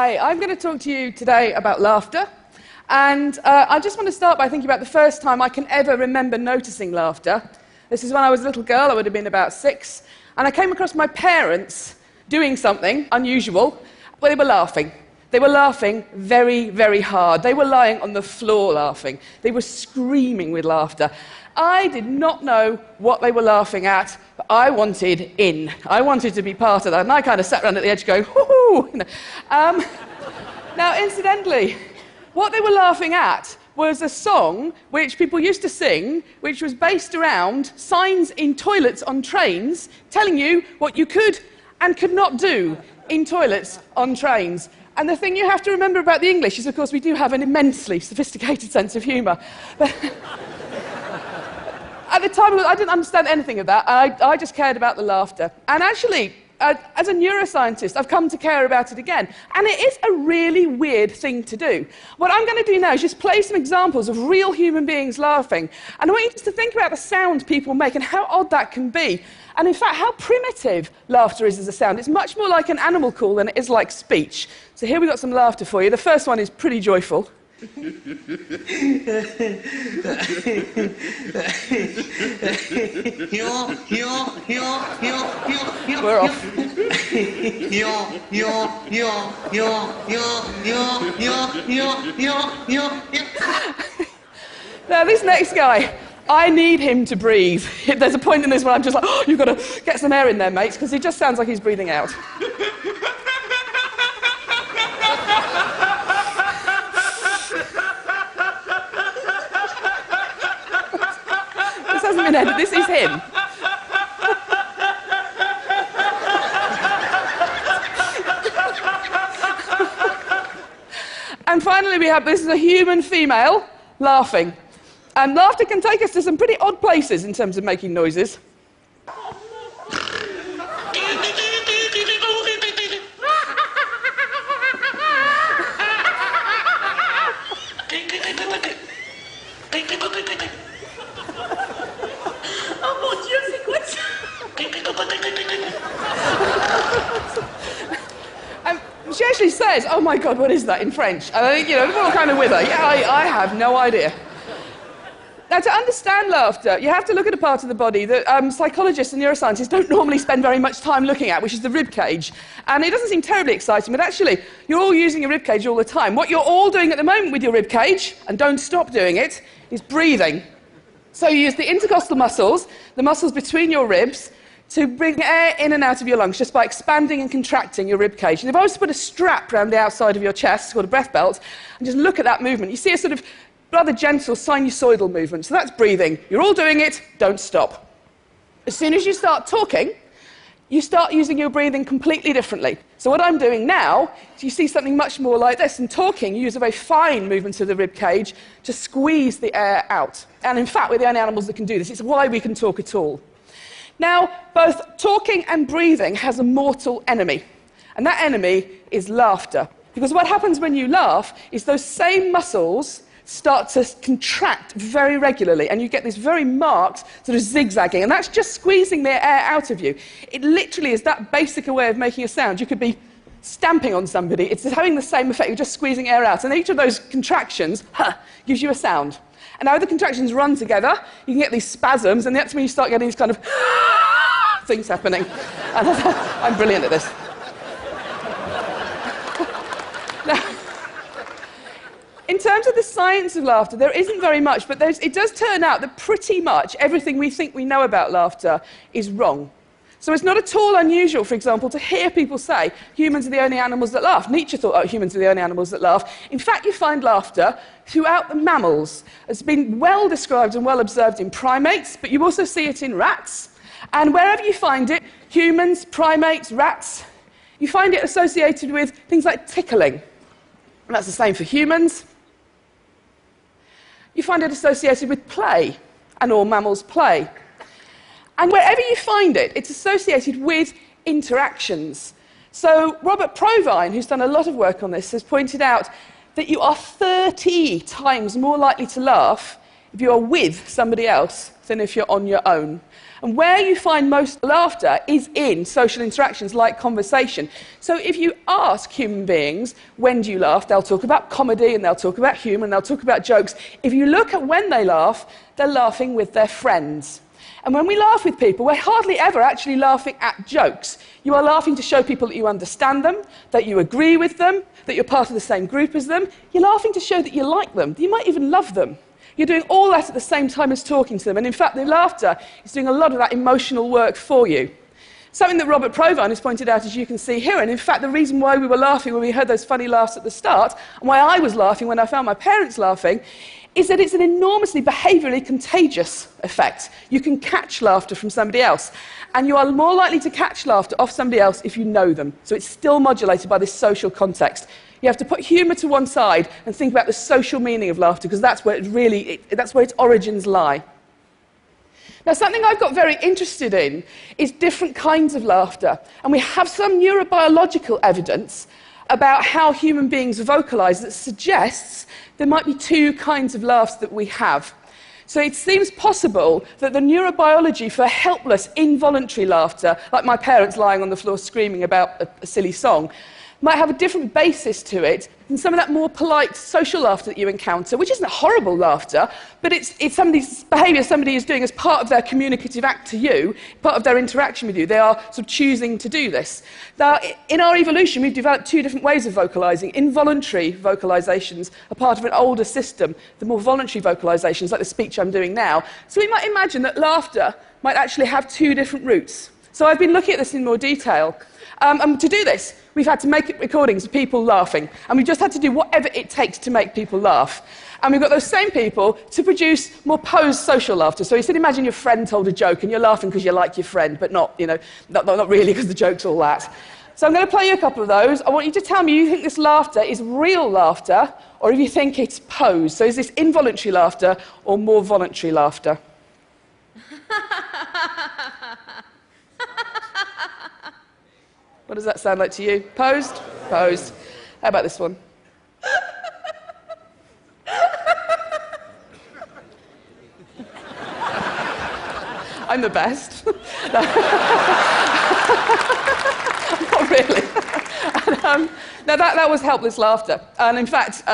Hi, I'm going to talk to you today about laughter. And I just want to start by thinking about the first time I can ever remember noticing laughter. This is when I was a little girl. I would have been about 6. And I came across my parents doing something unusual, where they were laughing. They were laughing very, very hard. They were lying on the floor laughing. They were screaming with laughter. I did not know what they were laughing at, but I wanted in. I wanted to be part of that. And I kind of sat around at the edge going, hoo-hoo! You know. Now, incidentally, what they were laughing at was a song which people used to sing, which was based around signs in toilets on trains telling you what you could and could not do in toilets on trains. And the thing you have to remember about the English is, of course, we do have an immensely sophisticated sense of humour. But at the time, I didn't understand anything of that. I just cared about the laughter. And actually, as a neuroscientist, I've come to care about it again. And it is a really weird thing to do. What I'm going to do now is just play some examples of real human beings laughing. And I want you just to think about the sound people make and how odd that can be. And in fact, how primitive laughter is as a sound. It's much more like an animal call than it is like speech. So here we've got some laughter for you. The first one is pretty joyful. We're off. Now, this next guy, I need him to breathe. There's a point in this where I'm just like, oh, you've got to get some air in there, mates, because he just sounds like he's breathing out. This hasn't been edited, this is him. And finally we have, this is a human female laughing. And laughter can take us to some pretty odd places in terms of making noises. She actually says, oh my God, what is that in French? And I think, we're all kind of with her. Yeah, I have no idea. Now, to understand laughter, you have to look at a part of the body that psychologists and neuroscientists don't normally spend very much time looking at, which is the rib cage. And it doesn't seem terribly exciting, but actually, you're all using your rib cage all the time. What you're all doing at the moment with your rib cage, and don't stop doing it, is breathing. So you use the intercostal muscles, the muscles between your ribs, to bring air in and out of your lungs just by expanding and contracting your rib cage. And if I was to put a strap around the outside of your chest, called a breath belt, and just look at that movement, you see a sort of rather gentle sinusoidal movement. So that's breathing. You're all doing it, don't stop. As soon as you start talking, you start using your breathing completely differently. So what I'm doing now is you see something much more like this. In talking, you use a very fine movement of the rib cage to squeeze the air out. And in fact, we're the only animals that can do this. It's why we can talk at all. Now, both talking and breathing has a mortal enemy, and that enemy is laughter. Because what happens when you laugh is those same muscles start to contract very regularly, and you get this very marked sort of zigzagging, and that's just squeezing the air out of you. It literally is that basic a way of making a sound. You could be stamping on somebody. It's having the same effect. You're just squeezing air out, and each of those contractions gives you a sound. And now the contractions run together, you can get these spasms, and that's when you start getting these kind of things happening. And I'm brilliant at this. Now, in terms of the science of laughter, there isn't very much, but it does turn out that pretty much everything we think we know about laughter is wrong. So it's not at all unusual, for example, to hear people say humans are the only animals that laugh. Nietzsche thought, oh, humans are the only animals that laugh. In fact, you find laughter throughout the mammals. It's been well described and well observed in primates, but you also see it in rats. And wherever you find it, humans, primates, rats, you find it associated with things like tickling. And that's the same for humans. You find it associated with play, and all mammals play. And wherever you find it, it's associated with interactions. So Robert Provine, who's done a lot of work on this, has pointed out that you are 30 times more likely to laugh if you are with somebody else than if you're on your own. And where you find most laughter is in social interactions like conversation. So if you ask human beings, when do you laugh? They'll talk about comedy, and they'll talk about humour, and they'll talk about jokes. If you look at when they laugh, they're laughing with their friends. And when we laugh with people, we're hardly ever actually laughing at jokes. You are laughing to show people that you understand them, that you agree with them, that you're part of the same group as them. You're laughing to show that you like them. You might even love them. You're doing all that at the same time as talking to them. And in fact, the laughter is doing a lot of that emotional work for you. Something that Robert Provine has pointed out, as you can see here, and in fact, the reason why we were laughing when we heard those funny laughs at the start, and why I was laughing when I found my parents laughing, is that it's an enormously behaviourally contagious effect. You can catch laughter from somebody else, and you are more likely to catch laughter off somebody else if you know them. So it's still modulated by this social context. You have to put humour to one side and think about the social meaning of laughter, because that's where that's where its origins lie. Now, something I've got very interested in is different kinds of laughter, and we have some neurobiological evidence about how human beings vocalise that suggests there might be two kinds of laughs that we have. So it seems possible that the neurobiology for helpless, involuntary laughter, like my parents lying on the floor screaming about a silly song, might have a different basis to it than some of that more polite social laughter that you encounter, which isn't horrible laughter, but it's somebody's behaviour somebody is doing as part of their communicative act to you, part of their interaction with you. They are sort of choosing to do this. Now, in our evolution, we've developed two different ways of vocalising. Involuntary vocalisations are part of an older system, the more voluntary vocalisations, like the speech I'm doing now. So we might imagine that laughter might actually have two different roots. So I've been looking at this in more detail. And to do this, we've had to make recordings of people laughing, and we've just had to do whatever it takes to make people laugh. And we've got those same people to produce more posed social laughter. So you said, imagine your friend told a joke, and you're laughing because you like your friend, but not really because the joke's all that. So I'm going to play you a couple of those. I want you to tell me if you think this laughter is real laughter, or if you think it's posed. So is this involuntary laughter or more voluntary laughter? What does that sound like to you? Posed? Posed. How about this one? I'm the best. Not really. And, now that was helpless laughter. And in fact,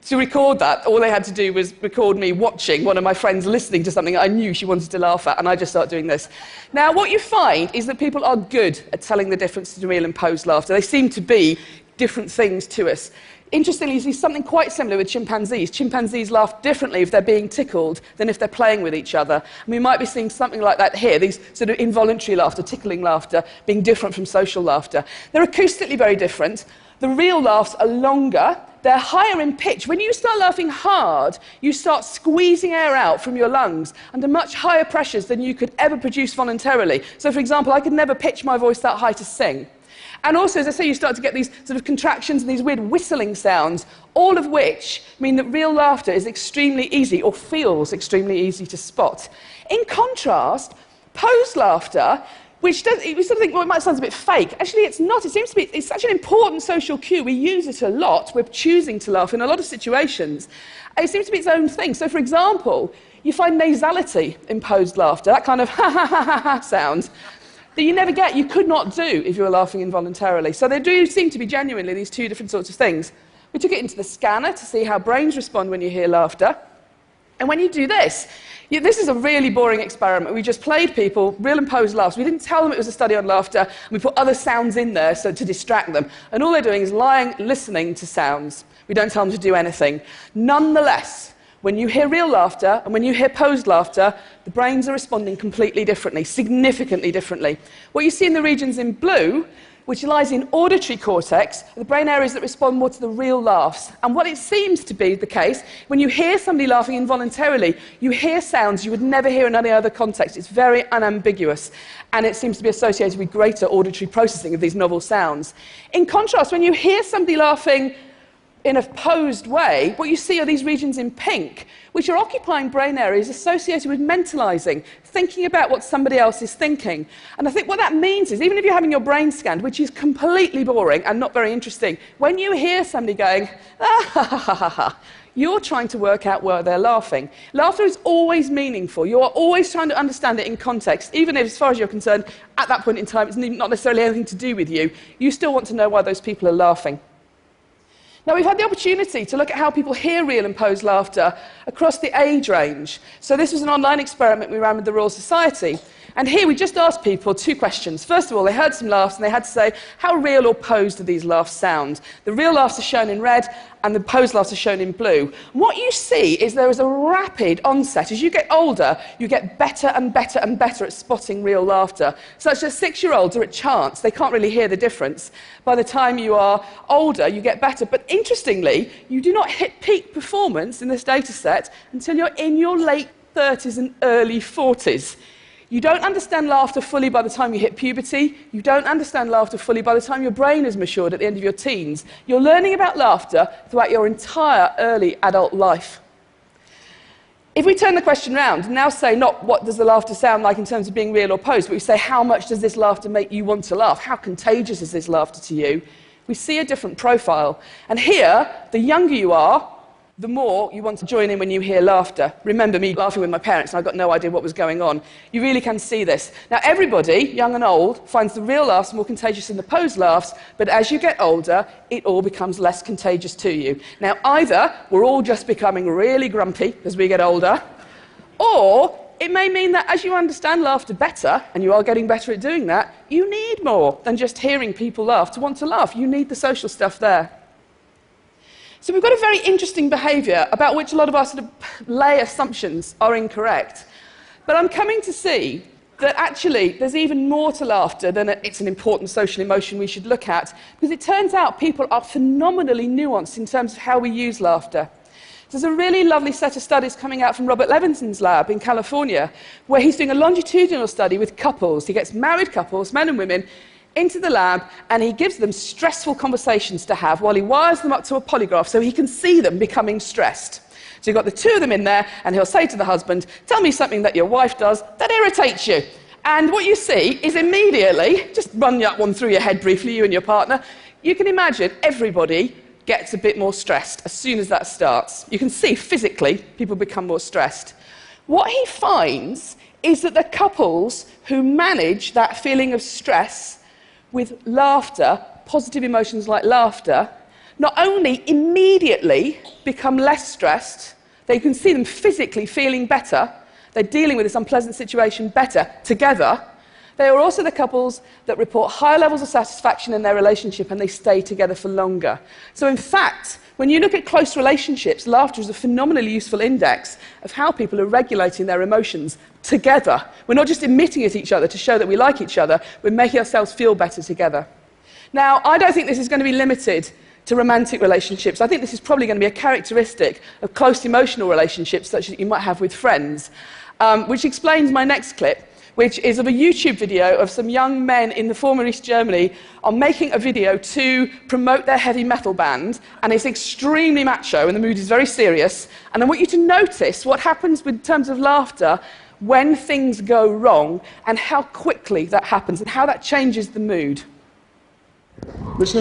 to record that, all they had to do was record me watching one of my friends listening to something I knew she wanted to laugh at, and I just started doing this. Now, what you find is that people are good at telling the difference between real and posed laughter. They seem to be different things to us. Interestingly, you see something quite similar with chimpanzees. Chimpanzees laugh differently if they're being tickled than if they're playing with each other. And we might be seeing something like that here, these sort of involuntary laughter, tickling laughter, being different from social laughter. They're acoustically very different. The real laughs are longer. They're higher in pitch. When you start laughing hard, you start squeezing air out from your lungs under much higher pressures than you could ever produce voluntarily. So, for example, I could never pitch my voice that high to sing. And also, as I say, you start to get these sort of contractions and these weird whistling sounds, all of which mean that real laughter is extremely easy, or feels extremely easy to spot. In contrast, posed laughter, which we sort of think, well, it might sound a bit fake. Actually, it's not. It seems to be, it's such an important social cue. We use it a lot. We're choosing to laugh in a lot of situations. It seems to be its own thing. So, for example, you find nasality in posed laughter, that kind of ha-ha-ha-ha sound that you never get, you could not do if you were laughing involuntarily. So there do seem to be genuinely these two different sorts of things. We took it into the scanner to see how brains respond when you hear laughter. And when you do this, this is a really boring experiment. We just played people real and posed laughs. We didn't tell them it was a study on laughter, and we put other sounds in there to distract them. And all they're doing is lying, listening to sounds. We don't tell them to do anything. Nonetheless, when you hear real laughter and when you hear posed laughter, the brains are responding completely differently, significantly differently. What you see in the regions in blue, which lies in auditory cortex, are the brain areas that respond more to the real laughs. And what it seems to be the case, when you hear somebody laughing involuntarily, you hear sounds you would never hear in any other context. It's very unambiguous, and it seems to be associated with greater auditory processing of these novel sounds. In contrast, when you hear somebody laughing in a posed way, what you see are these regions in pink, which are occupying brain areas associated with mentalizing, thinking about what somebody else is thinking. And I think what that means is, even if you're having your brain scanned, which is completely boring and not very interesting, when you hear somebody going, ah, ha, ha, ha, ha, ha, you're trying to work out where they're laughing. Laughter is always meaningful. You are always trying to understand it in context, even if, as far as you're concerned, at that point in time, it's not necessarily anything to do with you. You still want to know why those people are laughing. Now, we've had the opportunity to look at how people hear real and posed laughter across the age range. So this was an online experiment we ran with the Royal Society. And here we just asked people 2 questions. First of all, they heard some laughs and they had to say, how real or posed do these laughs sound? The real laughs are shown in red and the posed laughs are shown in blue. And what you see is there is a rapid onset. As you get older, you get better and better and better at spotting real laughter. Such that 6-year-olds are at chance. They can't really hear the difference. By the time you are older, you get better. But interestingly, you do not hit peak performance in this data set until you're in your late 30s and early 40s. You don't understand laughter fully by the time you hit puberty. You don't understand laughter fully by the time your brain is matured at the end of your teens. You're learning about laughter throughout your entire early adult life. If we turn the question round and now say not what does the laughter sound like in terms of being real or posed, but we say how much does this laughter make you want to laugh? How contagious is this laughter to you? We see a different profile. And here, the younger you are, the more you want to join in when you hear laughter. Remember me laughing with my parents and I got no idea what was going on. You really can see this. Now everybody, young and old, finds the real laughs more contagious than the posed laughs, but as you get older, it all becomes less contagious to you. Now either we're all just becoming really grumpy as we get older, or it may mean that as you understand laughter better, and you are getting better at doing that, you need more than just hearing people laugh to want to laugh. You need the social stuff there. So we've got a very interesting behaviour about which a lot of our sort of lay assumptions are incorrect. But I'm coming to see that actually there's even more to laughter than it's an important social emotion we should look at, because it turns out people are phenomenally nuanced in terms of how we use laughter. There's a really lovely set of studies coming out from Robert Levinson's lab in California, where he's doing a longitudinal study with couples. He gets married couples, men and women, into the lab, and he gives them stressful conversations to have while he wires them up to a polygraph so he can see them becoming stressed. So you've got the 2 of them in there, and he'll say to the husband, tell me something that your wife does that irritates you. And what you see is immediately, just run that one through your head briefly, you and your partner, you can imagine everybody gets a bit more stressed as soon as that starts. You can see physically people become more stressed. What he finds is that the couples who manage that feeling of stress with laughter, positive emotions like laughter, not only immediately become less stressed, they can see them physically feeling better, they're dealing with this unpleasant situation better together, they are also the couples that report higher levels of satisfaction in their relationship and they stay together for longer. So in fact, when you look at close relationships, laughter is a phenomenally useful index of how people are regulating their emotions together. We're not just emitting at each other to show that we like each other, we're making ourselves feel better together. Now, I don't think this is going to be limited to romantic relationships. I think this is probably going to be a characteristic of close emotional relationships such as you might have with friends, which explains my next clip, which is of a YouTube video of some young men in the former East Germany on making a video to promote their heavy metal band, and it's extremely macho and the mood is very serious, and I want you to notice what happens in terms of laughter when things go wrong and how quickly that happens and how that changes the mood. He's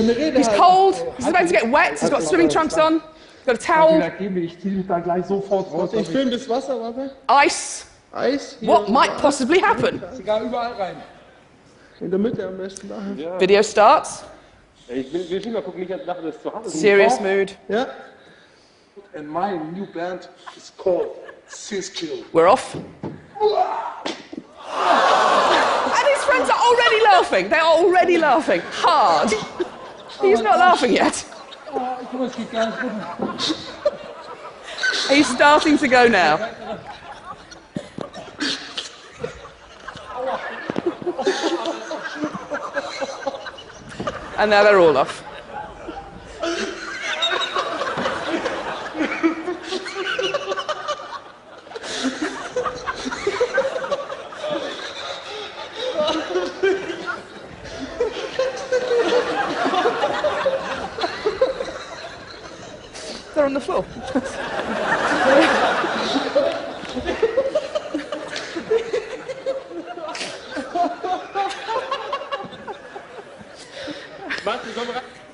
cold, he's about to get wet, he's got swimming trunks on, he's got a towel. Ice. What might possibly happen? Video starts. Serious mood. And my new band is called Cisco. We're off. And his friends are already laughing. They're already laughing. Hard. He's not laughing yet. He's starting to go now. And now they're all off. stressful.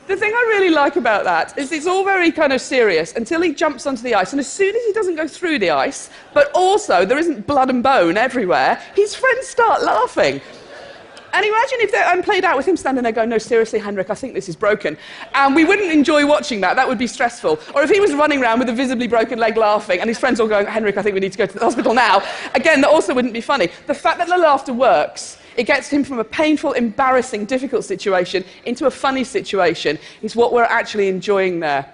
The thing I really like about that is it's all very kind of serious until he jumps onto the ice, and as soon as he doesn't go through the ice, but also there isn't blood and bone everywhere, his friends start laughing. And imagine if I'm played out with him standing there going, no, seriously, Henrik, I think this is broken. And we wouldn't enjoy watching that. That would be stressful. Or if he was running around with a visibly broken leg laughing and his friends all going, Henrik, I think we need to go to the hospital now. Again, that also wouldn't be funny. The fact that the laughter works, it gets him from a painful, embarrassing, difficult situation into a funny situation, is what we're actually enjoying there.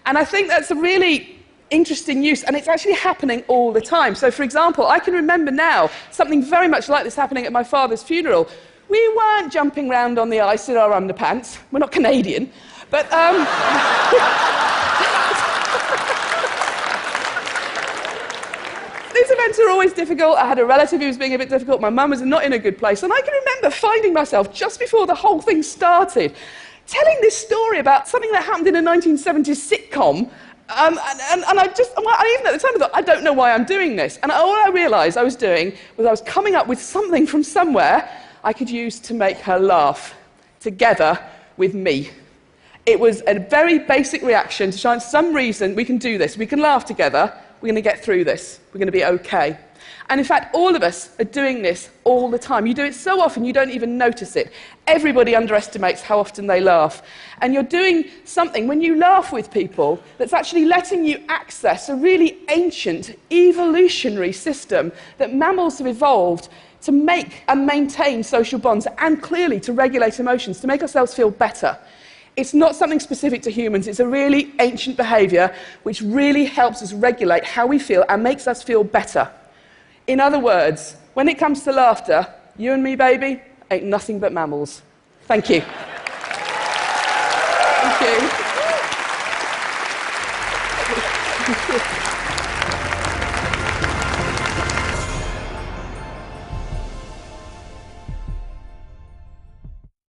And I think that's a really interesting use, and it's actually happening all the time. So, for example, I can remember now something very much like this happening at my father's funeral. We weren't jumping around on the ice in our underpants. We're not Canadian. But, these events are always difficult. I had a relative who was being a bit difficult. My mum was not in a good place. And I can remember finding myself, just before the whole thing started, telling this story about something that happened in a 1970s sitcom. And I even at the time I thought, I don't know why I'm doing this. And all I realised I was doing was I was coming up with something from somewhere I could use to make her laugh, together with me. It was a very basic reaction to try, for some reason, we can do this. We can laugh together. We're going to get through this. We're going to be okay. And in fact, all of us are doing this all the time. You do it so often, you don't even notice it. Everybody underestimates how often they laugh. And you're doing something, when you laugh with people, that's actually letting you access a really ancient, evolutionary system that mammals have evolved to make and maintain social bonds, and clearly to regulate emotions, to make ourselves feel better. It's not something specific to humans. It's a really ancient behaviour which really helps us regulate how we feel and makes us feel better. In other words, when it comes to laughter, you and me, baby, ain't nothing but mammals. Thank you. Thank you.